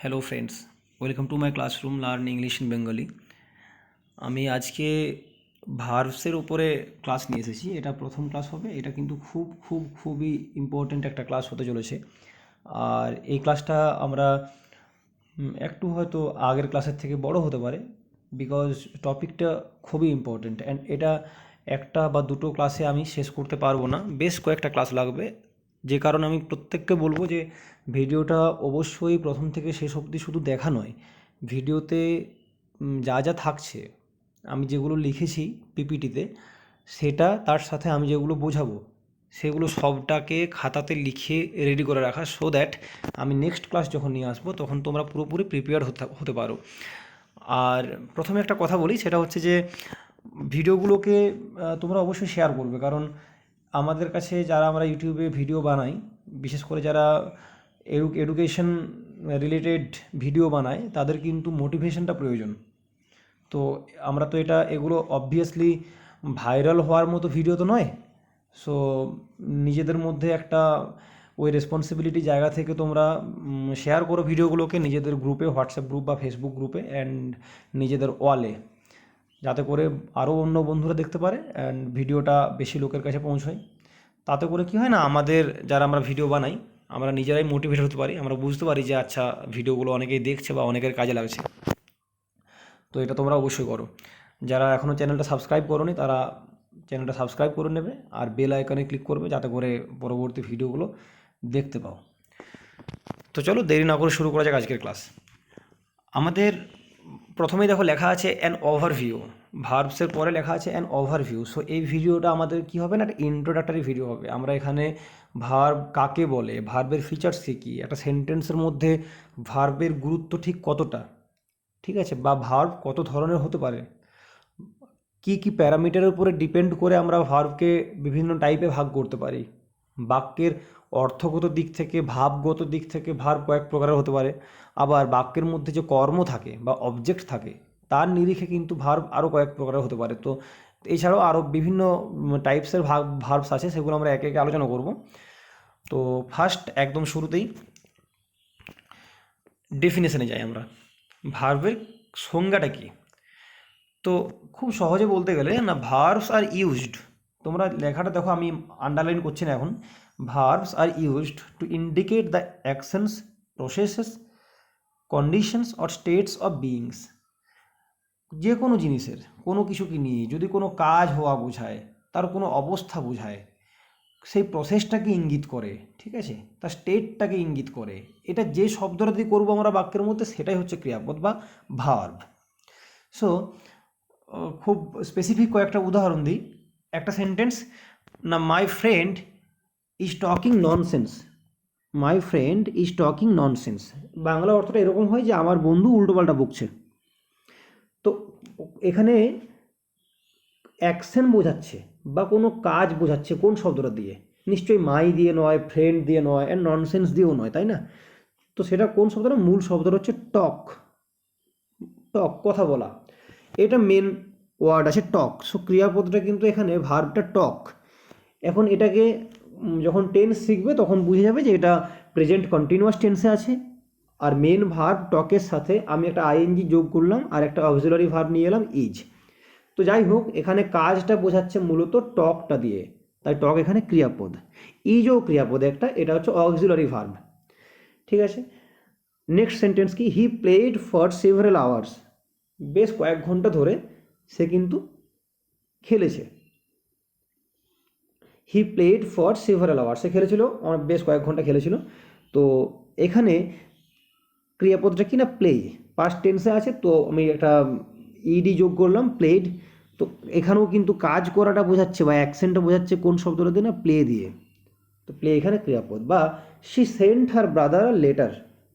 Hello friends, welcome to my classroom learn English in Bengali. আমি আজকে ভার্বসের উপরে class নিয়ে এসেছি। এটা প্রথম ক্লাস হবে। এটা কিন্তু খুবই ইম্পর্ট্যান্ট একটা ক্লাস হতে চলেছে। আর এই ক্লাসটা আমরা একটু হয়তো আগের ক্লাসের থেকে বড় হতে পারে, বিকজ টপিকটা খুবই ইম্পর্ট্যান্ট অ্যান্ড এটা একটা বা দুটো ক্লাসে আমি শেষ করতে পারবো না, বেশ কয়েকটা ক্লাস লাগবে। যে কারণে আমি প্রত্যেককে বলবো যে ভিডিওটা অবশ্যই প্রথম থেকে শেষ অবধি শুধু দেখা নয়, ভিডিওতে যা যা থাকছে, আমি যেগুলো লিখেছি পিপিটিতে, সেটা তার সাথে আমি যেগুলো বোঝাবো সেগুলো সবটাকে খাতাতে লিখে রেডি করে রাখা, সো দ্যাট আমি নেক্সট ক্লাস যখন নিয়ে আসবো তখন তোমরা পুরোপুরি প্রিপেয়ার হতে পারো। আর প্রথমে একটা কথা বলি, সেটা হচ্ছে যে ভিডিওগুলোকে তোমরা অবশ্যই শেয়ার করবে, কারণ আমাদের কাছে যারা আমরা ইউটিউবে ভিডিও বানাই, বিশেষ করে যারা এডুকেশন রিলেটেড ভিডিও বানায়, তাদের কিন্তু মোটিভেশনটা প্রয়োজন। তো আমরা তো এগুলো অবভিয়াসলি ভাইরাল হওয়ার মতো ভিডিও তো নয়। সো নিজেদের মধ্যে একটা ওই রেসপন্সিবিলিটি জায়গা থেকে তোমরা শেয়ার করো ভিডিওগুলোকে নিজেদের গ্রুপে, হোয়াটসঅ্যাপ গ্রুপ বা ফেসবুক গ্রুপে অ্যান্ড নিজেদের ওয়ালে, যাতে করে আরও অন্য বন্ধুরা দেখতে পারে অ্যান্ড ভিডিওটা বেশি লোকের কাছে পৌঁছয়। তাতে করে কী হয় না, আমাদের যারা আমরা ভিডিও বানাই, আমরা নিজেরাই মোটিভেট হতে পারি, আমরা বুঝতে পারি যে আচ্ছা ভিডিওগুলো অনেকেই দেখছে বা অনেকের কাজে লাগছে। তো এটা তোমরা অবশ্যই করো। যারা এখনও চ্যানেলটা সাবস্ক্রাইব করোনি তারা চ্যানেলটা সাবস্ক্রাইব করে নেবে আর বেল আইকনে ক্লিক করবে, যাতে করে পরবর্তী ভিডিওগুলো দেখতে পাও। তো চলো দেরি না করে শুরু করা যাক আজকের ক্লাস। আমাদের প্রথমেই দেখো লেখা আছে অ্যান ওভারভিউ, ভার্বসের পরে লেখা আছে অ্যান ওভারভিউ। সো এই ভিডিওটা আমাদের কি হবে না, একটা ইন্ট্রোডাক্টরি ভিডিও হবে। আমরা এখানে ভার্ব কাকে বলে, ভার্বের ফিচার্স কী, একটা সেন্টেন্সের মধ্যে ভার্বের গুরুত্ব ঠিক কতটা, ঠিক আছে, বা ভার্ব কত ধরনের হতে পারে, কি কি প্যারামিটারের উপরে ডিপেন্ড করে আমরা ভার্বকে বিভিন্ন টাইপে ভাগ করতে পারি, বাক্যের অর্থগত দিক থেকে, ভাবগত দিক থেকে ভার্ব কয়েক প্রকারের হতে পারে, আবার বাক্যের মধ্যে যে কর্ম থাকে বা অবজেক্ট থাকে তার নিরিখে কিন্তু ভার্ব আরও কয়েক প্রকারের হতে পারে। তো এছাড়াও আরও বিভিন্ন টাইপসের ভার্বস আছে, সেগুলো আমরা একে একে আলোচনা করব। তো ফার্স্ট একদম শুরুতেই ডেফিনেশনে যাই আমরা, ভার্বের সংজ্ঞাটা কী। তো খুব সহজে বলতে গেলে না, ভার্বস আর ইউজড, তোমরা লেখাটা দেখো, আমি আন্ডারলাইন করছি না এখন। Verbs are used to indicate the actions, processes, conditions or states of beings. যে কোনো জিনিসের, কোনো কিছুকে নিয়ে যদি কোনো কাজ হওয়া বোঝায়, তার কোনো অবস্থা বোঝায়, সেই প্রসেসটাকে ইঙ্গিত করে, ঠিক আছে, তার স্টেটটাকে ইঙ্গিত করে, এটা যে শব্দটা দিয়ে করবো আমরা বাক্যের মধ্যে, সেটাই হচ্ছে ক্রিয়াপদ বা ভার্ব। সো খুব স্পেসিফিক কয়েকটা উদাহরণ দিই। একটা সেন্টেন্স না, my friend is talking nonsense, my friend is talking nonsense, Bangla অর্থটা এরকম হয় যে আমার বন্ধু উল্টোপাল্টা বকছে। তো এখানে অ্যাকশন বোঝাচ্ছে বা কোনো কাজ বোঝাচ্ছে কোন শব্দটা দিয়ে, নিশ্চয়ই মাই দিয়ে নয়, ফ্রেন্ড দিয়ে নয়, অ্যান্ড ননসেন্স দিয়েও নয়, তাই না? তো সেটা কোন শব্দটা, মূল শব্দটা হচ্ছে টক, টক কথা বলা, এটা মেন ওয়ার্ড আছে টক। সো ক্রিয়াপদটা কিন্তু এখানে ভার্বটা টক। এখন এটাকে যখন টেন্স শিখবে তখন বুঝে যাবে যে এটা প্রেজেন্ট কন্টিনিউয়াস টেন্সে আছে, আর মেন ভার্ব টকের সাথে আমি একটা আইএনজি যোগ করলাম আর একটা অক্সিলারি ভার্ব নিয়ে এলাম ইজ। তো যাই হোক, এখানে কাজটা বোঝাচ্ছে মূলত টকটা দিয়ে, তাই টক এখানে ক্রিয়াপদ। ইজও ক্রিয়াপদ একটা, এটা হচ্ছে অক্সিলারি ভার্ব, ঠিক আছে। নেক্সট সেন্টেন্স কি, he played for several hours, বেশ কয়েক ঘন্টা ধরে সে কিন্তু খেলেছে। He played for several hours, সে খেলেছিল, বেশ কয়েক ঘন্টা খেলেছিল। তো এখানে ক্রিয়াপদটা কি না, প্লে, পাস্ট টেন্সে আছে, তো আমি একটা ইডি যোগ করলাম, প্লেড। তো এখানেও কিন্তু কাজ করাটা বোঝাচ্ছে বা অ্যাকশনটা বোঝাচ্ছে কোন শব্দটা দিয়ে না, প্লে দিয়ে। তো প্লে এখানে ক্রিয়াপদ। বা শি সেন্ট হার ব্রাদার আর লেটার,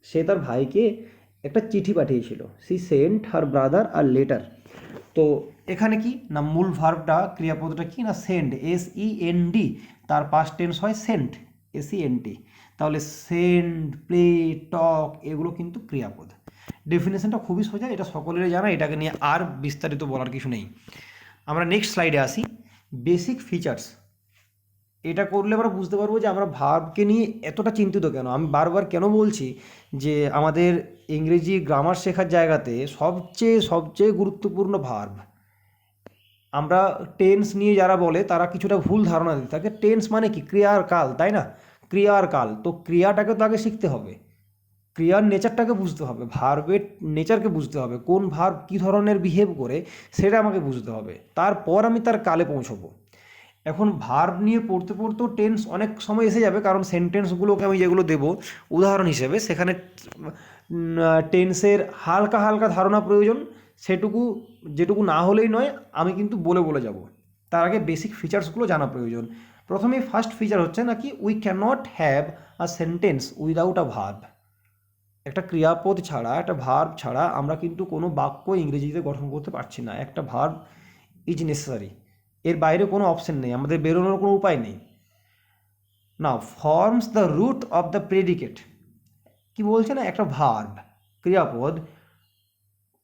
সে তার ভাইকে একটা চিঠি পাঠিয়েছিল, শি সেন্ট হার ব্রাদার আর লেটার। তো এখানে কি না, মূল ভার্বটা ক্রিয়াপদটা কি না, সেন্ড, SEND, তার পাস্ট টেন্স হয় সেন্ট, SENT। তাহলে সেন্ড, প্লে, টক, এগুলো কিন্তু ক্রিয়াপদ। ডেফিনেশনটা খুবই সোজা, এটা সকলেরই জানা, এটাকে নিয়ে আর বিস্তারিত বলার কিছু নেই। আমরা নেক্সট স্লাইডে আসি, বেসিক ফিচার্স। এটা করলে আমরা বুঝতে পারবো যে আমরা ভার্বকে নিয়ে এতটা চিন্তিত কেন। আমি বারবার কেন বলছি যে আমাদের ইংরেজি গ্রামার শেখার জায়গাতে সবচেয়ে সবচেয়ে গুরুত্বপূর্ণ ভার্ব। আমরা টেন্স নিয়ে যারা বলে তারা কিছুটা ভুল ধারণা দিতে থাকে। টেন্স মানে কি? ক্রিয়ার কাল, তাই না? ক্রিয়ার কাল, তো ক্রিয়াটাকে তো আগে শিখতে হবে, ক্রিয়ার নেচারটাকে বুঝতে হবে, ভার্বের নেচারকে বুঝতে হবে, কোন ভার্ব কী ধরনের বিহেভ করে সেটা আমাকে বুঝতে হবে, তারপর আমি তার কালে পৌঁছবো। এখন ভার্ব নিয়ে পড়তে পড়তেও টেন্স অনেক সময় এসে যাবে, কারণ সেন্টেন্সগুলোকে আমি যেগুলো দেব উদাহরণ হিসেবে সেখানে টেন্সের হালকা হালকা ধারণা প্রয়োজন, সেটুকু যেটুকু না হলেই নয়, আমি কিন্তু বলে বলে যাব। তার আগে বেসিক ফিচার্সগুলো জানা প্রয়োজন। প্রথমেই ফার্স্ট ফিচার হচ্ছে নাকি we can not have a sentence without a verb. একটা ক্রিয়াপদ ছাড়া, একটা ভার্ব ছাড়া আমরা কিন্তু কোনো বাক্য ইংরেজিতে গঠন করতে পারছি না। একটা ভার্ব ইজ নেসেসারি, এর বাইরে কোনো অপশন নেই, আমাদের বেরোনোর কোনো উপায় নেই। না forms the root of the predicate. কি বলছে না, একটা ভার্ব ক্রিয়াপদ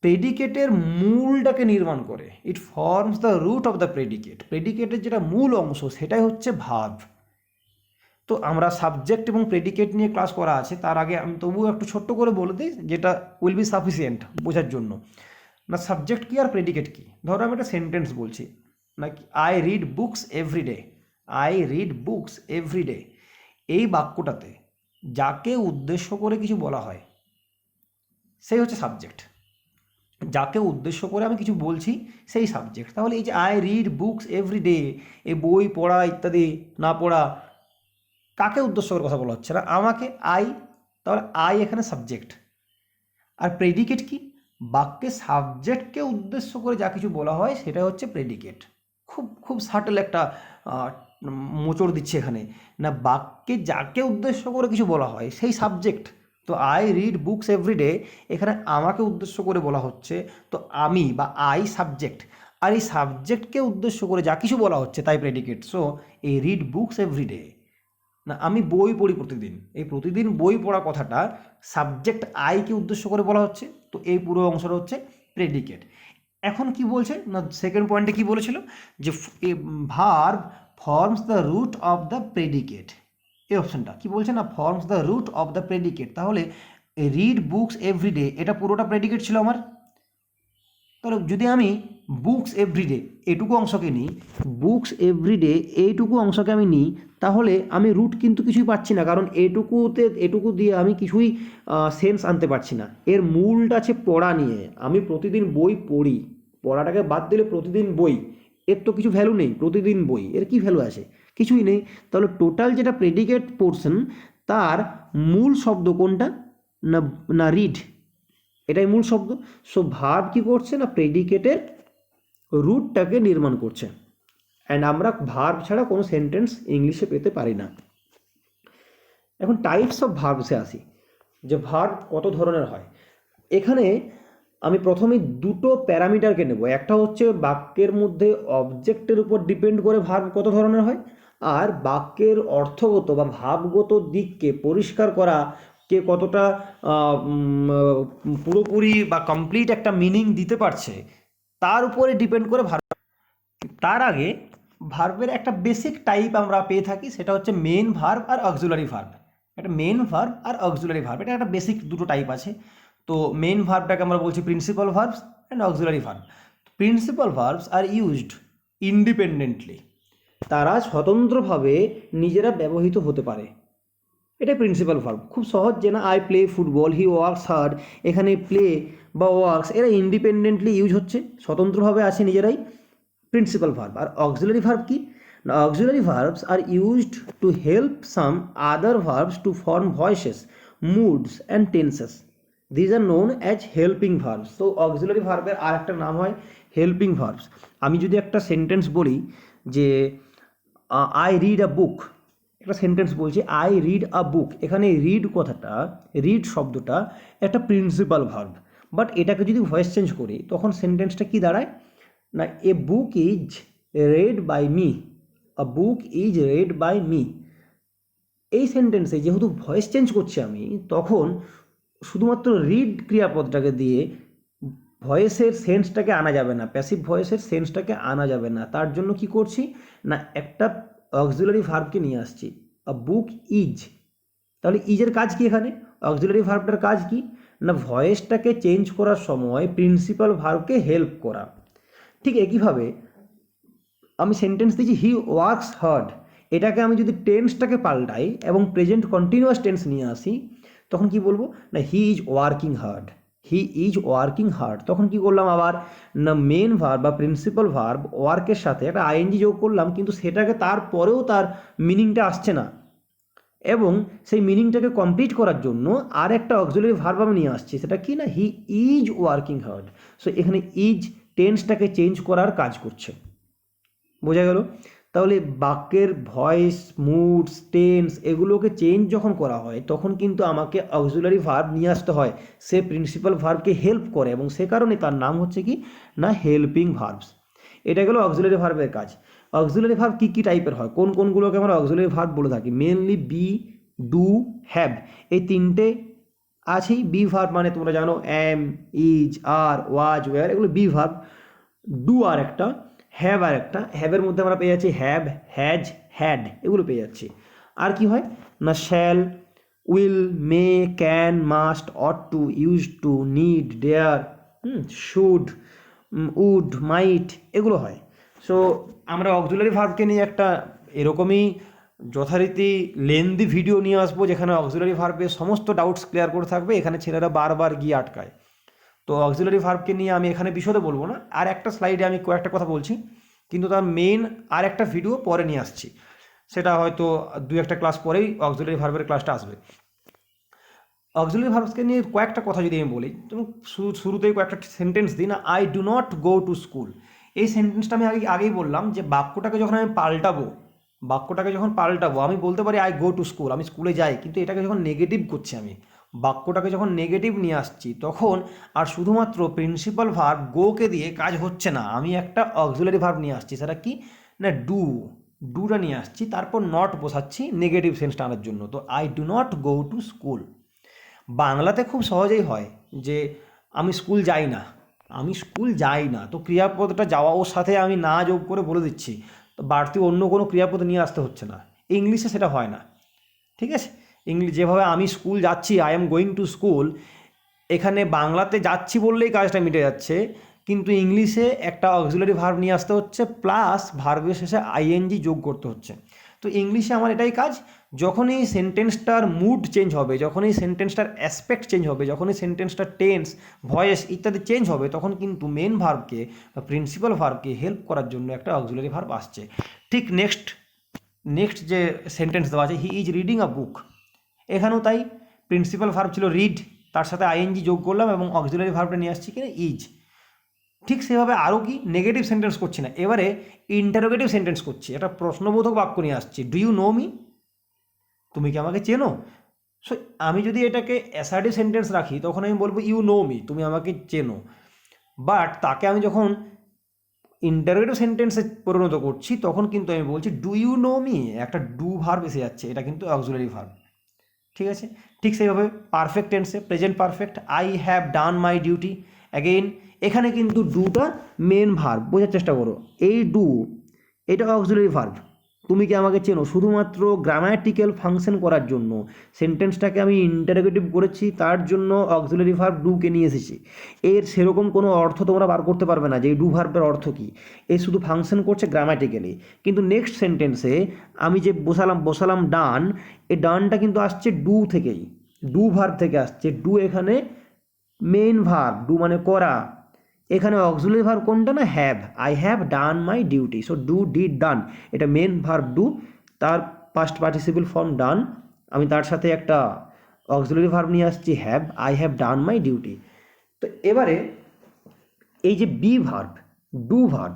প্রেডিকেটের মূলটাকে নির্মাণ করে। It forms the root of the predicate, প্রেডিকেটের যেটা মূল অংশ সেটাই হচ্ছে ভার্ব। তো আমরা সাবজেক্ট এবং প্রেডিকেট নিয়ে ক্লাস করা আছে, তার আগে আমি তবুও একটু ছোট্ট করে বলে দিই, যেটা উইল বি সাফিসিয়েন্ট বোঝার জন্য। না সাবজেক্ট কি আর প্রেডিকেট কি। ধরো আমি একটা সেন্টেন্স বলছি, নাকি I read books everyday, I read books everyday. এই বাক্যটাতে যাকে উদ্দেশ্য করে কিছু বলা হয় সেই হচ্ছে সাবজেক্ট। যাকে উদ্দেশ্য করে আমি কিছু বলছি সেই সাবজেক্ট। তাহলে এই যে আই রিড বুকস এভরিডে, এই বই পড়া ইত্যাদি না পড়া, কাকে উদ্দেশ্য করে কথা বলা হচ্ছে? না আমাকে, আই। তাহলে আই এখানে সাবজেক্ট। আর প্রেডিকেট কি? বাক্যে সাবজেক্টকে উদ্দেশ্য করে যা কিছু বলা হয় সেটা হচ্ছে প্রেডিকেট। খুব খুব সাটল একটা মোচড় দিচ্ছে এখানে। না বাক্যে যাকে উদ্দেশ্য করে কিছু বলা হয় সেই সাবজেক্ট। তো আই রিড বুকস এভরিডে, এখানে আমাকে উদ্দেশ্য করে বলা হচ্ছে, তো আমি বা আই সাবজেক্ট। আর এই সাবজেক্টকে উদ্দেশ্য করে যা কিছু বলা হচ্ছে তাই প্রেডিকেট। সো এই রিড বুকস এভরিডে, না আমি বই পড়ি প্রতিদিন, এই প্রতিদিন বই পড়া কথাটা সাবজেক্ট আইকে উদ্দেশ্য করে বলা হচ্ছে, তো এই পুরো অংশটা হচ্ছে প্রেডিকেট। এখন কি বলছে না, সেকেন্ড পয়েন্টে কি বলেছিল যে verb forms the root of the predicate. এই অপশনটা কি বলছে না, forms the root of the predicate. তাহলে রিড বুকস এভরিডে এটা পুরোটা প্রেডিকেট ছিল আমার। তাহলে যদি আমি বুকস এভরিডে এটুকু অংশকে নিই, বুকস এভরিডে এইটুকু অংশকে আমি নিই, তাহলে আমি রুট কিন্তু কিছুই পাচ্ছি না, কারণ এটুকু দিয়ে আমি কিছুই সেন্স আনতে পারছি না। এর মূলটা আছে পড়া নিয়ে, আমি প্রতিদিন বই পড়ি, পড়াটাকে বাদ দিলে প্রতিদিন বই, এর তো কিছু ভ্যালু নেই। প্রতিদিন বই, এর কি ভ্যালু আছে? কিছুই নেই। তাহলে টোটাল যেটা প্রেডিকেট পোর্শন, তার মূল শব্দ কোনটা? না না রিড, এটাই মূল শব্দ। সো ভার্ব কি করছে না, প্রেডিকেটের রুটটাকে নির্মাণ করছে। অ্যান্ড আমরা ভার্ব ছাড়া কোনো সেন্টেন্স ইংলিশে পেতে পারি না। এখন টাইপস অফ ভার্বসে আসি, যে ভার্ব কত ধরনের হয়। এখানে আমি প্রথমে দুটো প্যারামিটারকে নেব। একটা হচ্ছে বাক্যের মধ্যে অবজেক্টের উপর ডিপেন্ড করে ভার্ব কত ধরনের হয়, আর বাক্যের অর্থগত বা ভাবগত দিককে পরিষ্কার করা কে কতটা পুরোপুরি বা কমপ্লিট একটা মিনিং দিতে পারছে তার উপরে ডিপেন্ড করে ভার্ব। তার আগে ভার্বের একটা বেসিক টাইপ আমরা পেয়ে থাকি, সেটা হচ্ছে মেন ভার্ব আর অক্সিলারি ভার্ব। একটা মেন ভার্ব আর অক্সিলারি ভার্ব, এটা একটা বেসিক দুটো টাইপ আছে। তো মেন ভার্বটাকে আমরা বলছি principal verbs and auxiliary verb. Principal verbs are used independently, তারা স্বতন্ত্রভাবে নিজেরা ব্যবহৃত হতে পারে। এটা প্রিন্সিপাল ভার্ব। খুব সহজ, যে না I play football, he works hard, এখানে প্লে বা ওয়ার্কস এরা ইন্ডিপেন্ডেন্টলি ইউজ হচ্ছে, স্বতন্ত্রভাবে আছে নিজেরাই, প্রিন্সিপাল ভার্ব। আর অক্সিলারি ভার্ব কি? Auxiliary verbs are used to help some other verbs to form voices, moods and tenses. These are known as helping verbs. তো অক্সিলারি ভার্বের আর একটা নাম হয় হেল্পিং ভার্বস। আমি যদি একটা সেন্টেন্স বলি যে আই রিড আ বুক, একটা সেন্টেন্স বলছি আই রিড আ বুক, এখানে রিড কথাটা, রিড শব্দটা একটা প্রিন্সিপাল ভার্ব। বাট এটাকে যদি ভয়েস চেঞ্জ করি তখন সেন্টেন্সটা কি দাঁড়ায় না, a book is read by me, a book is read by me. এই সেন্টেন্সে যেহেতু ভয়েস চেঞ্জ করছি আমি, তখন শুধুমাত্র রিড ক্রিয়াপদটাকে দিয়ে ভয়েসের সেন্সটাকে আনা যাবে না, প্যাসিভ ভয়েসের সেন্সটাকে আনা যাবে না। তার জন্য কি করছি না, একটা অক্সিলারি ভার্বকে নিয়ে আসছি। আ বুক ইজ, তাহলে ইজের কাজ কি এখানে? অক্সিলারি ভার্বটার কাজ কি না ভয়েসটাকে চেঞ্জ করার সময় প্রিন্সিপাল ভার্বকে হেল্প করা। ঠিক একইভাবে আমি সেন্টেন্স দিয়েছি হি ওয়ার্কস হার্ড, এটাকে আমি যদি টেন্সটাকে পাল্টাই এবং প্রেজেন্ট কন্টিনিউয়াস টেন্স নিয়ে আসি তখন কি বলবো না he is working hard, he is working hard. তখন কি করলাম আবার না মেন ভার্ব বা প্রিন্সিপাল ভার্ব ওয়ার্কের সাথে একটা আইএনজি যোগ করলাম, কিন্তু সেটাকে তারপরেও তার মিনিংটা আসছে না, এবং সেই মিনিংটাকে কমপ্লিট করার জন্য আর একটা অক্সিলারি ভার্ব আমি নিয়ে আসছি, সেটা কি না he is working hard. So এখানে ইজ টেন্সটাকে চেঞ্জ করার কাজ করছে, বোঝা গেল? তাহলে বাক্যের ভয়েস, মুডস, টেন্স এগুলোকে চেঞ্জ যখন করা হয় তখন কিন্তু আমাকে অক্সিলারি ভার্ব নিয়ে আসতে হয়, সে প্রিন্সিপাল ভার্বকে হেল্প করে এবং সে কারণে তার নাম হচ্ছে কি না হেল্পিং ভার্বস। এটা গেল অক্সিলারি ভার্বের কাজ। অক্সিলারি ভার্ব কী কী টাইপের হয়, কোন কোনগুলোকে আমরা অক্সিলারি ভার্ব বলে থাকি? মেনলি বি, ডু, হ্যাভ, এই তিনটে আছেই। বি ভার্ব মানে তোমরা জানো অ্যাম, ইজ, আর, ওয়াজ, ওয়ার, এগুলো বি ভার্ব। ডু আর একটা, হ্যাভ আর একটা। হ্যাভের মধ্যে আমরা পেয়ে যাচ্ছি হ্যাভ, হ্যাজ, হ্যাড, এগুলো পেয়ে যাচ্ছি। আর কি হয় না shall, will, may, can, must, ought to, use to, need, dare, should, would, might, এগুলো হয়। সো আমরা অক্সিলারি ভার্বকে নিয়ে একটা এরকমই যথারীতি লেন্দি ভিডিও নিয়ে আসবো যেখানে অক্সিলারি ভার্বের সমস্ত ডাউটস ক্লিয়ার করে থাকবে, এখানে ছেলেরা বারবার গিয়ে আটকায়। তো অক্সিলারি ভার্বকে নিয়ে আমি এখানে বিশদে বলবো না, আর একটা স্লাইডে আমি কয়েকটা কথা বলছি, কিন্তু তার মেইন আর একটা ভিডিও পরে নিয়ে আসছি, সেটা হয়তো দু একটা ক্লাস পরেই অক্সিলারি ভার্বের ক্লাসটা আসবে। অক্সিলারি ভার্বসকে নিয়ে কয়েকটা কথা যদি আমি বলি, শুরুতেই কয়েকটা সেন্টেন্স দিই না, I do not go to school. এই সেন্টেন্সটা আমি আগেই বললাম যে বাক্যটাকে যখন আমি পাল্টাবো আমি বলতে পারি আই গো টু স্কুল, আমি স্কুলে যাই, কিন্তু এটাকে যখন নেগেটিভ করছি, আমি বাক্যটাকে যখন নেগেটিভ নিয়ে আসছি তখন আর শুধুমাত্র প্রিন্সিপাল ভার্ব গোকে দিয়ে কাজ হচ্ছে না, আমি একটা অক্সিলারি ভার্ব নিয়ে আসছি, সেটা কি না ডুটা নিয়ে আসছি, তারপর নট বসাচ্ছি নেগেটিভ সেন্সটা আনার জন্য। তো I do not go to school. বাংলাতে খুব সহজেই হয় যে আমি স্কুল যাই না, তো ক্রিয়াপদটা যাওয়া ওর সাথে আমি না যোগ করে বলে দিচ্ছি, তো বাড়তি অন্য কোনো ক্রিয়াপদ নিয়ে আসতে হচ্ছে না। ইংলিশে সেটা হয় না, ঠিক আছে? যেভাবে আমি স্কুল যাচ্ছি, I am going to school, এখানে বাংলাতে যাচ্ছি বললেই কাজটা মিটে যাচ্ছে, কিন্তু ইংলিশে একটা অক্সিলারি ভার্ব নিয়ে আসতে হচ্ছে, প্লাস ভার্বের শেষে আইএনজি যোগ করতে হচ্ছে। তো ইংলিশে আমার এটাই কাজ, যখনই সেন্টেন্সটার মুড চেঞ্জ হবে, যখনই সেন্টেন্সটার অ্যাসপেক্ট চেঞ্জ হবে, যখনই সেন্টেন্সটার টেন্স, ভয়েস ইত্যাদি চেঞ্জ হবে, তখন কিন্তু মেন ভার্বকে বা প্রিন্সিপাল ভার্বকে হেল্প করার জন্য একটা অক্সিলারি ভার্ব আসছে। ঠিক নেক্সট যে সেন্টেন্স দেওয়া আছে, হি ইজ রিডিং আ বুক, এখানেও তাই, প্রিন্সিপাল ভার্ব ছিল রিড, তার সাথে আইএনজি যোগ করলাম এবং অক্সিলারি ভার্বটা নিয়ে আসছি কিনা ইজ। ঠিক সেভাবে আরও কি নেগেটিভ সেন্টেন্স করছি না, এবারে ইন্টারোগেটিভ সেন্টেন্স করছি, একটা প্রশ্নবোধক বাক্য নিয়ে আসছি, ডু ইউ নো মি, তুমি কি আমাকে চেনো? সো আমি যদি এটাকে অ্যাসার্টিভ সেন্টেন্স রাখি তখন আমি বলবো ইউ নো মি, তুমি আমাকে চেনো, বাট তাকে আমি যখন ইন্টারোগেটিভ সেন্টেন্সে পরিণত করছি তখন কিন্তু আমি বলছি ডু ইউ নো মি, একটা ডু ভার্ব এসে যাচ্ছে, এটা কিন্তু অক্সিলারি ভার্ব, ঠিক আছে? ঠিক সেইভাবে পারফেক্ট টেন্সে present perfect, I have done my duty, again এখানে কিন্তু ডুটা মেন ভার্ব, বোঝার চেষ্টা করো, এই ডু এটা অক্সিলারি ভার্ব, তুমি কি আমাকে চেনো শুধুমাত্র গ্রামাটিক্যাল ফাংশন করার জন্য সেন্টেন্সটাকে আমি ইন্টারোগেটিভ করেছি, তার জন্য অক্সিলারি ভার্ব ডুকে নিয়ে এসেছি। এর সেরকম কোনো অর্থ তোমরা বার করতে পারবে না যে এই ডু ভার্বের অর্থ কী, এ শুধু ফাংশন করছে গ্রামাটিক্যালি। কিন্তু নেক্সট সেন্টেন্সে আমি যে বসালাম ডান, এই ডানটা কিন্তু আসছে ডু থেকেই, ডু ভার্ব থেকে আসছে, ডু এখানে মেইন ভার্ব, ডু মানে করা, এখানে অক্সিলারি ভার্ব কোনটা না have, I have done my duty, so do did done, এটা মেন ভার্ব ডু, তার পাস্ট পার্টিসিপল ফর্ম ডান, আমি তার সাথে একটা অক্সিলারি ভার্ব নিয়ে আসছি have, I have done my duty. তো এবারে এই যে বি ভার্ব, ডু ভার্ব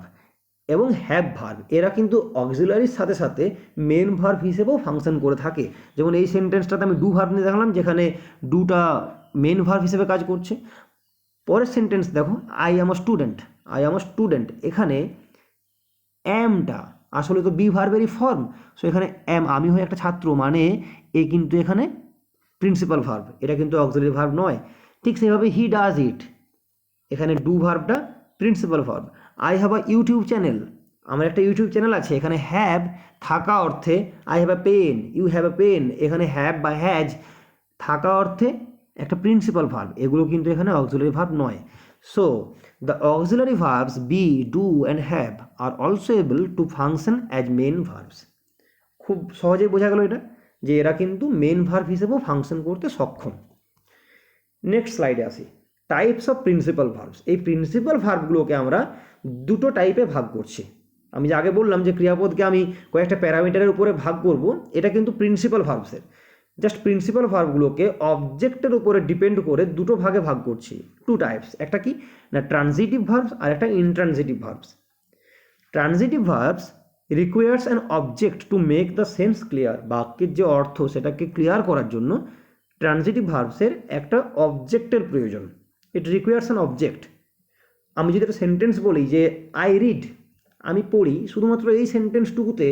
এবং হ্যাভ ভার্ব, এরা কিন্তু অক্সিলারির সাথে সাথে মেন ভার্ব হিসেবেও ফাংশন করে থাকে। যেমন এই সেন্টেন্সটাতে আমি ডু ভার্ব নিয়ে দেখলাম যেখানে ডুটা মেন ভার্ব হিসেবে কাজ করছে। পরের সেন্টেন্স দেখো, আই অ্যাম আ স্টুডেন্ট, এখানে অ্যামটা আসলে তো বি ভার্বেরই ফর্ম, সো এখানে অ্যাম, আমি হই একটা ছাত্র, মানে এ কিন্তু এখানে প্রিন্সিপাল ভার্ব, এটা কিন্তু অক্সিলারি ভার্ব নয়। ঠিক সেভাবে হি ডাজ ইট, এখানে ডু ভার্বটা principal verb. I have a YouTube channel, আমার একটা ইউটিউব চ্যানেল আছে, এখানে হ্যাভ থাকা অর্থে I have a pen, you have a pen, এখানে হ্যাভ বা হ্যাজ থাকা অর্থে একটা প্রিন্সিপাল ভার্ব, এগুলো কিন্তু এখানে অক্সিলারি ভার্ব নয়। So the auxiliary verbs be, do and have are also able to function as main verbs. খুব সহজেই বোঝা গেল এটা, যে এরা কিন্তু মেন ভার্ব হিসেবেও ফাংশন করতে সক্ষম। নেক্সট স্লাইডে আসি, টাইপস অফ প্রিন্সিপাল ভার্বস। এই প্রিন্সিপাল ভার্বগুলোকে আমরা দুটো টাইপে ভাগ করছি। আমি যে আগে বললাম যে ক্রিয়াপদকে আমি কয়েকটা প্যারামিটারের উপরে ভাগ করব, এটা কিন্তু প্রিন্সিপাল ভার্বসের। জাস্ট প্রিন্সিপাল ভার্বগুলোকে অবজেক্টের উপরে ডিপেন্ড করে দুটো ভাগে ভাগ করছি, টু টাইপস। একটা কি না ট্রানজিটিভ ভার্বস আর একটা intransitive verbs. Transitive verbs requires an object to make the sense clear. বাক্যের যে অর্থ সেটাকে ক্লিয়ার করার জন্য ট্রানজিটিভ ভার্বসের একটা অবজেক্টের প্রয়োজন। It requires an object. আমি যদি একটা সেন্টেন্স বলি যে আই রিড, আমি পড়ি, শুধুমাত্র এই সেন্টেন্সটুকুতে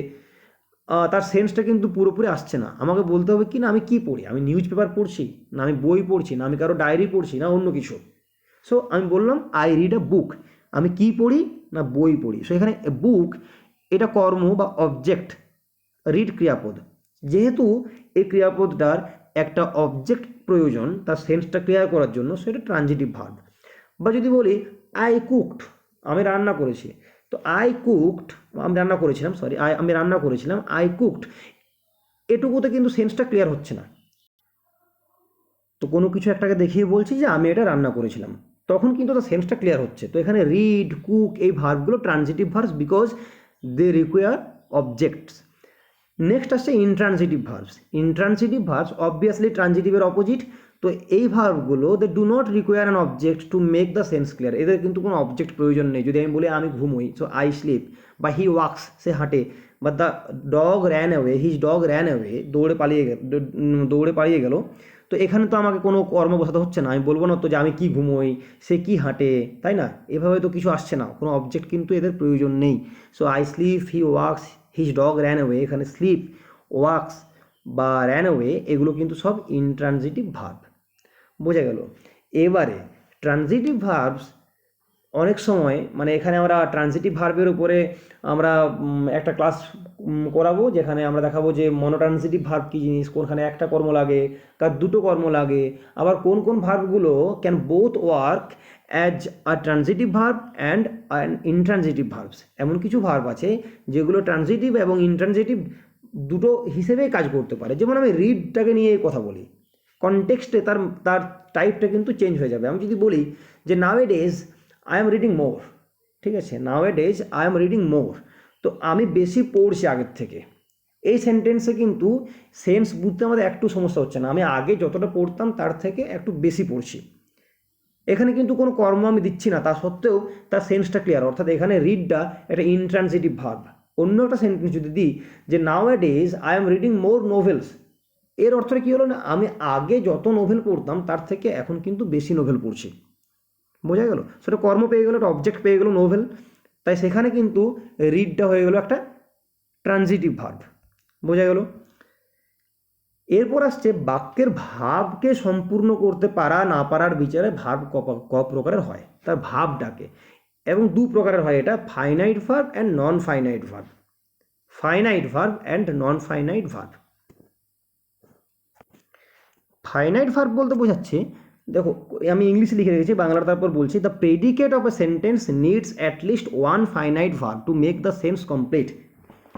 তার সেন্সটা কিন্তু পুরোপুরি আসছে না। আমাকে বলতে হবে কি না আমি কি পড়ি, আমি নিউজ পেপার পড়ছি, না আমি বই পড়ছি, না আমি কারো ডায়েরি পড়ছি, না অন্য কিছু। সো আমি বললাম আই রিড আ বুক, আমি কি পড়ি না বই পড়ি। সো এখানে বুক এটা কর্ম বা অবজেক্ট, রিড ক্রিয়াপদ। যেহেতু এই ক্রিয়াপদটার একটা অবজেক্ট প্রয়োজন তার সেন্সটা ক্লিয়ার করার জন্য, সেটা ট্রানজিটিভ ভার্ব। বা যদি বলি আই কুকড, আমি রান্না করেছি, তো আই কুকড, আমি রান্না করেছিলাম, সরি আমি রান্না করেছিলাম, আই কুকড, এটুকুতে কিন্তু সেন্সটা ক্লিয়ার হচ্ছে না। তো কোনো কিছু একটাকে দেখিয়ে বলছি যে আমি এটা রান্না করেছিলাম, তখন কিন্তু তার সেন্সটা ক্লিয়ার হচ্ছে। তো এখানে রিড, কুক এই ভার্বগুলো transitive verbs because they require objects. Next আসছে intransitive verbs. Intransitive verbs obviously ট্রানজিটিভের অপোজিট। তো এই ভার্বগুলো they do not require an object to make the sense clear. এদের কিন্তু কোনো অবজেক্ট প্রয়োজন নেই। যদি আমি বলি আমি ঘুমোই, সো আই স্লিপ, বা হি ওয়াক্স, সে হাঁটে, বা the dog ran away, his dog ran away, দৌড়ে পালিয়ে গেল। তো এখানে তো আমাকে কোনো কর্ম বসাতে হচ্ছে না। আমি বলবো না তো যে আমি কি ঘুমোই, সে কি হাঁটে, তাই না? এভাবে তো কিছু আসছে না, কোনো অবজেক্ট কিন্তু এদের প্রয়োজন নেই। So I sleep, he wax, his dog ran away, এখানে স্লিপ, ওয়াক্স বা র্যান অ্যাওয়ে এগুলো কিন্তু সব ইনট্রানজিটিভ ভার্ব। বোঝা গেল? এবারে ট্রানজিটিভ ভার্বস অনেক সময় মানে এখানে আমরা ট্রানজিটিভ ভার্বের উপরে আমরা একটা ক্লাস করাবো, যেখানে আমরা দেখাবো যে মনোট্রানজিটিভ ভার্ব কী জিনিস, কোনখানে একটা কর্ম লাগে, কার দুটো কর্ম লাগে, আবার কোন কোন ভার্বগুলো can both work as a transitive verb and intransitive verbs. এমন কিছু ভার্ব আছে যেগুলো ট্রানজিটিভ এবং ইনট্রানজিটিভ দুটো হিসেবেই কাজ করতে পারে। যেমন আমি রিডটাকে নিয়ে কথা বলি, কনটেক্সটে তার তার টাইপটা কিন্তু চেঞ্জ হয়ে যাবে। আমি যদি বলি যে nowadays I am reading মোর, ঠিক আছে, নাও এ ডেজ আই এম রিডিং মোর, তো আমি বেশি পড়ছি আগের থেকে। এই সেন্টেন্সে কিন্তু সেন্স বুঝতে আমাদের একটু সমস্যা হচ্ছে না, আমি আগে যতটা পড়তাম তার থেকে একটু বেশি পড়ছি। এখানে কিন্তু কোনো কর্ম আমি দিচ্ছি না, তা সত্ত্বেও তার সেন্সটা ক্লিয়ার। অর্থাৎ এখানে রিডটা একটা ইনট্রানজিটিভ ভার্ব। অন্য একটা সেন্টেন্স যদি দিই যে nowadays I am reading more novels, এর অর্থটা কী হলো না, আমি আগে যত নোভেল পড়তাম তার থেকে এখন কিন্তু বেশি নোভেল পড়ছি। বোঝা গেল? সেটা কর্ম পেয়ে গেলো, একটা অবজেক্ট পেয়ে গেলো নোভেল, তাই সেখানে কিন্তু রিডটা হয়ে গেলো একটা ট্রানজিটিভ ভার্ব। বোঝা গেল? এরপর আসছে বাক্যের ভাবকে সম্পূর্ণ করতে পারা না পারার বিচারে ভার্ব ক প্রকারের হয়, তার ভাবটাকে, এবং দু প্রকারের হয় এটা, finite verb and non finite verb. Finite verb and non finite verb. Finite verb বলতে বোঝাচ্ছে, দেখো আমি ইংলিশে লিখে রেখেছি, বাংলাটা তারপর বলছি, the predicate of a sentence needs at least one finite verb two make the sense complete.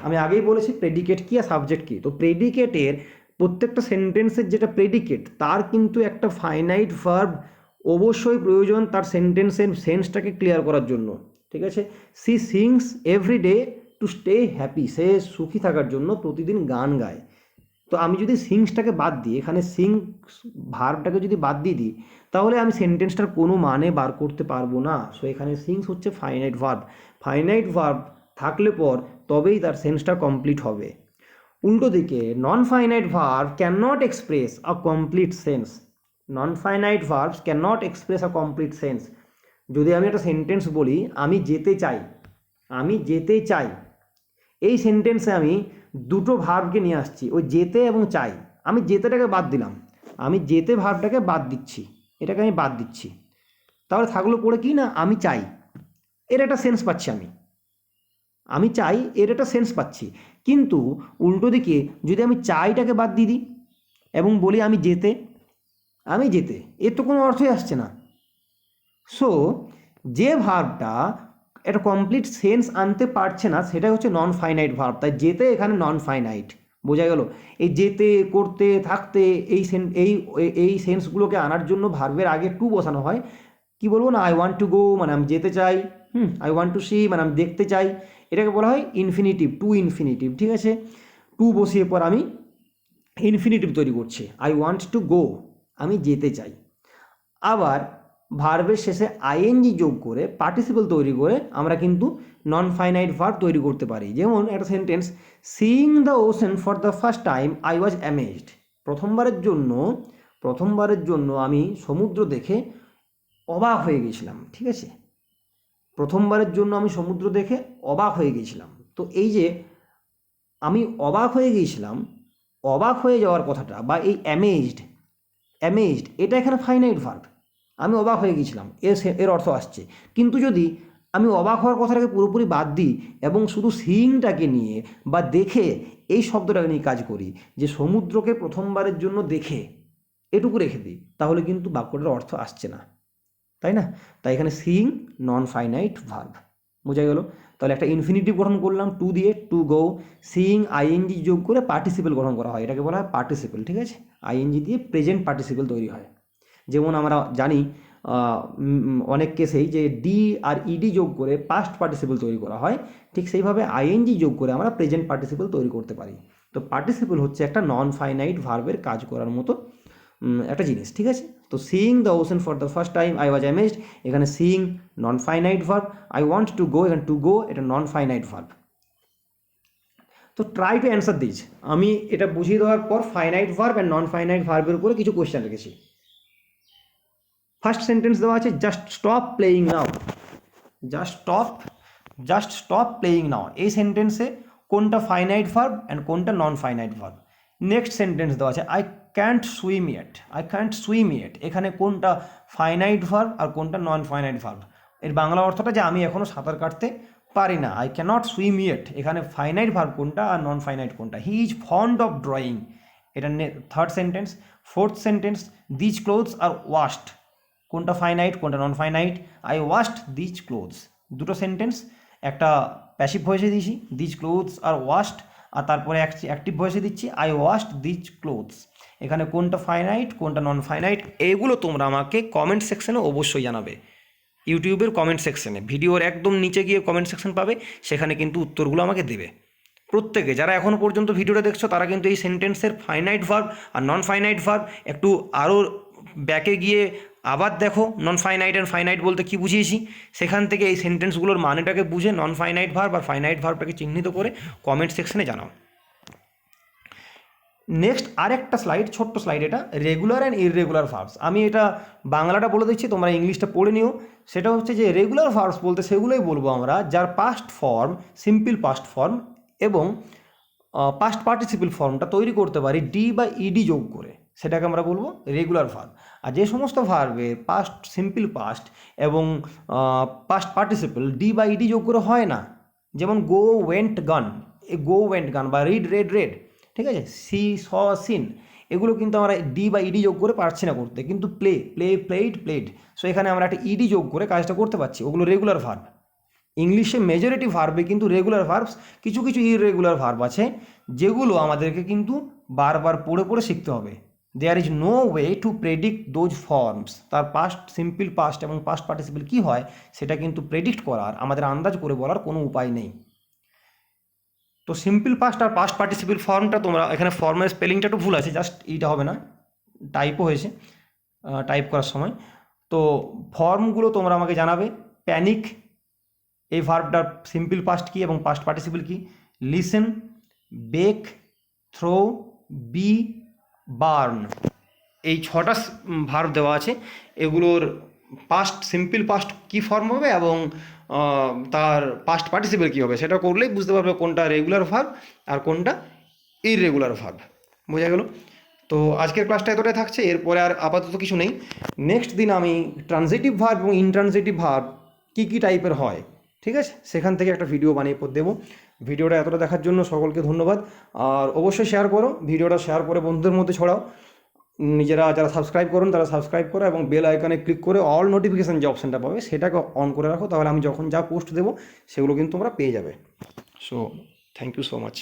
আমি আগেই বলেছি প্রেডিকেট কি আর সাবজেক্ট কি। তো প্রেডিকেটের প্রত্যেকটা সেন্টেন্সের যেটা প্রেডিকেট তার কিন্তু একটা ফাইনাইট ভার্ব অবশ্যই প্রয়োজন তার সেন্টেন্সের সেন্সটাকে ক্লিয়ার করার জন্য, ঠিক আছে। She sings every day to stay happy, সে সুখী থাকার জন্য প্রতিদিন গান গায়। তো আমি যদি সিংসটাকে বাদ দিই, এখানে সিংস ভার্বটাকে যদি বাদ দিয়ে দিই, তাহলে আমি সেন্টেন্সটার কোনো মানে বার করতে পারবো না। সো এখানে সিংস হচ্ছে ফাইনাইট ভার্ব। ফাইনাইট ভার্ব থাকলে পর তবেই তার সেন্সটা কমপ্লিট হবে। উল্টো দিকে নন finite verb can not express a complete sense. Non finite verbs can not express a complete sense. যদি আমি একটা সেন্টেন্স বলি আমি যেতে চাই, আমি যেতে চাই, এই সেন্টেন্সে আমি দুটো ভার্বকে নিয়ে আসছি, ওই যেতে এবং চাই। আমি যেতেটাকে বাদ দিলাম, আমি যেতে ভার্বটাকে বাদ দিচ্ছি, এটাকে আমি বাদ দিচ্ছি, তাহলে থাকলো পড়ে কি না আমি চাই, এর একটা সেন্স পাচ্ছি আমি। আমি চাই এর একটা সেন্স পাচ্ছি। কিন্তু উল্টো দিকে যদি আমি চাইটাকে বাদ দিয়ে দিই এবং বলি আমি যেতে, এর তো কোনো অর্থই আসছে না। সো যে ভার্বটা একটা কমপ্লিট সেন্স আনতে পারছে না সেটা হচ্ছে নন ফাইনাইট ভার্ব। তাই যেতে এখানে নন ফাইনাইট, বোঝা গেল? এই যেতে, করতে, থাকতে এই সেন্সগুলোকে আনার জন্য ভার্বের আগে টু বসানো হয়। কি বলবো না, আই ওয়ান্ট টু গো মানে আমি যেতে চাই, আই ওয়ান্ট টু সি মানে আমি দেখতে চাই, এটাকে বলা হয় ইনফিনিটিভ, টু ইনফিনিটিভ, ঠিক আছে? টু বসিয়ে পর আমি ইনফিনিটিভ তৈরি করছি, আই ওয়ান্ট টু গো, আমি যেতে চাই। আবার ভার্বের শেষে আইএনজি যোগ করে পার্টিসিপল তৈরি করে আমরা কিন্তু নন ফাইনাইট ভার্ব তৈরি করতে পারি। যেমন একটা sentence, seeing the ocean for the first time I was amazed. প্রথমবারের জন্য আমি সমুদ্র দেখে অবাক হয়ে গেছিলাম, ঠিক আছে? প্রথমবারের জন্য আমি সমুদ্র দেখে অবাক হয়ে গেছিলাম। তো এই যে আমি অবাক হয়ে গিয়েছিলাম, অবাক হয়ে যাওয়ার কথাটা বা এই অ্যামেজড এটা এখানে ফাইনাইট ভার্ব। আমি অবাক হয়ে গিয়েছিলাম এর অর্থ আসছে। কিন্তু যদি আমি অবাক হওয়ার কথাটাকে পুরোপুরি বাদ দিই এবং শুধু সিইংটাকে নিয়ে বা দেখে এই শব্দটাকে নিয়ে কাজ করি, যে সমুদ্রকে প্রথমবারের জন্য দেখে, এটুকু রেখে দিই, তাহলে কিন্তু বাক্যটার অর্থ আসছে না, তাই না? তাই এখানে সিইং নন ফাইনাইট ভার্ব, বোঝা গেল? তাহলে একটা ইনফিনিটিভ গঠন করলাম টু দিয়ে, টু গো, সিইং আইএনজি যোগ করে পার্টিসিপেল গঠন করা হয়, এটাকে বলা হয় পার্টিসিপেল, ঠিক আছে? আইএনজি দিয়ে প্রেজেন্ট পার্টিসিপেল তৈরি হয়। যেমন আমরা জানি অনেক কেসেই যে ডি আর ইডি যোগ করে পাস্ট পার্টিসিপল তৈরি করা হয়, ঠিক সেইভাবে আইএনজি যোগ করে আমরা প্রেজেন্ট পার্টিসিপল তৈরি করতে পারি। তো পার্টিসিপল হচ্ছে একটা নন ফাইনাইট ভার্বের কাজ করার মতো একটা জিনিস, ঠিক আছে? তো seeing the ocean for the first time I was amazed, এখানে seeing non finite verb, I want to go, এখানে টু গো এটা নন ফাইনাইট ভার্ব। তো ট্রাই টু অ্যান্সার দিস। আমি এটা বুঝিয়ে দেওয়ার পর finite verb and non finite ভার্বের উপরে কিছু কোয়েশ্চেন রেখেছি। ফার্স্ট সেন্টেন্স দেওয়া আছে, just stop playing now. Just stop playing now, এই সেন্টেন্সে কোনটা ফাইনাইট ভার্ব অ্যান্ড কোনটা non finite verb? Next sentence দেওয়া আছে, আই ক্যান্ট সুইম ইয়েট, এখানে কোনটা ফাইনাইট ভার্ব আর কোনটা নন ফাইনাইট ভার্ব? এর বাংলা অর্থটা যে আমি এখনও সাঁতার কাটতে পারি না, আই ক্যানট সুইম ইয়েট, এখানে ফাইনাইট ভার্ব কোনটা আর নন ফাইনাইট কোনটা? He is fond of drawing, এটা third sentence. Fourth sentence, these clothes are washed, কোনটা ফাইনাইট কোনটা non finite? I washed these clothes, দুটো সেন্টেন্স, একটা প্যাসিভ ভয়েসে দিয়েছি দিজ ক্লোথস আর ওয়াশড, আর তারপরে অ্যাক্টিভ ভয়েসে দিচ্ছি আই ওয়াশড দিজ ক্লোথস। এখানে কোনটা ফাইনাইট কোনটা নন ফাইনাইট, এগুলো তোমরা আমাকে কমেন্ট সেকশনে অবশ্যই জানাবে। ইউটিউবের কমেন্ট সেকশনে, ভিডিওর একদম নিচে গিয়ে কমেন্ট সেকশন পাবে, সেখানে কিন্তু উত্তরগুলো আমাকে দেবে। প্রত্যেকে যারা এখনও পর্যন্ত ভিডিওটা দেখছো তারা কিন্তু এই সেন্টেন্সের ফাইনাইট ভার্ব আর নন ফাইনাইট ভার্ব একটু আরও ব্যাকে গিয়ে আবার দেখো, নন ফাইনাইট অ্যান্ড ফাইনাইট বলতে কী বুঝিয়েছি, সেখান থেকে এই সেন্টেন্সগুলোর মানেটাকে বুঝে নন ফাইনাইট ভার্ব আর ফাইনাইট ভার্বটাকে চিহ্নিত করে কমেন্ট সেকশনে জানাও। নেক্সট আরেকটা স্লাইড, ছোট্ট স্লাইড, এটা রেগুলার অ্যান্ড ইররেগুলার ভার্বস। আমি এটা বাংলাটা বলে দিচ্ছি, তোমরা ইংলিশটা পড়ে নিও। সেটা হচ্ছে যে রেগুলার ভার্বস বলতে সেগুলোই বলবো আমরা যার past form, simple past form এবং পাস্ট পার্টিসিপল ফর্মটা তৈরি করতে পারি ডি বা ইডি যোগ করে, সেটাকে আমরা বলবো রেগুলার ভার্ব। আর যে সমস্ত ভার্বে পাস্ট, সিম্পল পাস্ট এবং পাস্ট পার্টিসিপল ডি বা ইডি যোগ করে হয় না, যেমন গো ওয়েন্ট গান, গো ওয়েন্ট গান, বা রিড রেড রেড, ঠিক আছে? সি স সিন, এগুলো কিন্তু আমরা ডি বা ইডি যোগ করে পারছি না করতে, কিন্তু প্লেড, সো এখানে আমরা একটা ইডি যোগ করে কাজটা করতে পারছি, ওগুলো রেগুলার ভার্ব। ইংলিশে মেজরিটি ভার্বে কিন্তু রেগুলার ভার্বস, কিছু কিছু ইররেগুলার ভার্ব আছে যেগুলো আমাদেরকে কিন্তু বারবার পড়ে পড়ে শিখতে হবে। There is no way to predict those forms, তার পাস্ট, সিম্পল পাস্ট এবং পাস্ট পার্টিসিপল কী হয় সেটা কিন্তু প্রেডিক্ট করার, আমাদের আন্দাজ করে বলার কোনো উপায় নেই। তো সিম্পল পাস্ট আর পাস্ট পার্টিসিপল ফর্মটা তোমরা, এখানে ফর্মের স্পেলিংটা একটু ভুল আছে, জাস্ট এইটা হবে না, টাইপও হয়েছে টাইপ করার সময়। তো ফর্মগুলো তোমরা আমাকে জানাবে। প্যানিক, এই ভার্বটার সিম্পল পাস্ট কী এবং পাস্ট পার্টিসিপল কী? Listen, bake, throw, be, burn, এই ছটা ভার্ব দেওয়া আছে। এগুলোর পাস্ট, সিম্পল পাস্ট কী ফর্ম হবে এবং তার পাস্ট পার্টিসিপল কী হবে সেটা করলেই বুঝতে পারবে কোনটা রেগুলার ভার্ব আর কোনটা ইররেগুলার ভার্ব। বোঝা গেল? তো আজকের ক্লাসটা এতটাই থাকছে, এরপরে আর আপাতত কিছু নেই। নেক্সট দিন আমি ট্রানজিটিভ ভার্ব এবং ইনট্রানজিটিভ ভার্ব কী কী টাইপের হয়, ঠিক ঠিক আছে, সেখান থেকে একটা ভিডিও বানিয়ে দেবো। ভিডিওটা এতটা দেখার জন্য সকলকে ধন্যবাদ। আর অবশ্যই শেয়ার করো, ভিডিওটা শেয়ার করে বন্ধুদের মধ্যে ছড়াও। নিজেরা যারা সাবস্ক্রাইব করুন তারা সাবস্ক্রাইব করো এবং বেল আইকনে ক্লিক করে অল নোটিফিকেশান যে অপশানটা পাবে সেটাকে অন করে রাখো, তাহলে আমি যখন যা পোস্ট দেবো সেগুলো কিন্তু তোমরা পেয়ে যাবে। So thank you so much.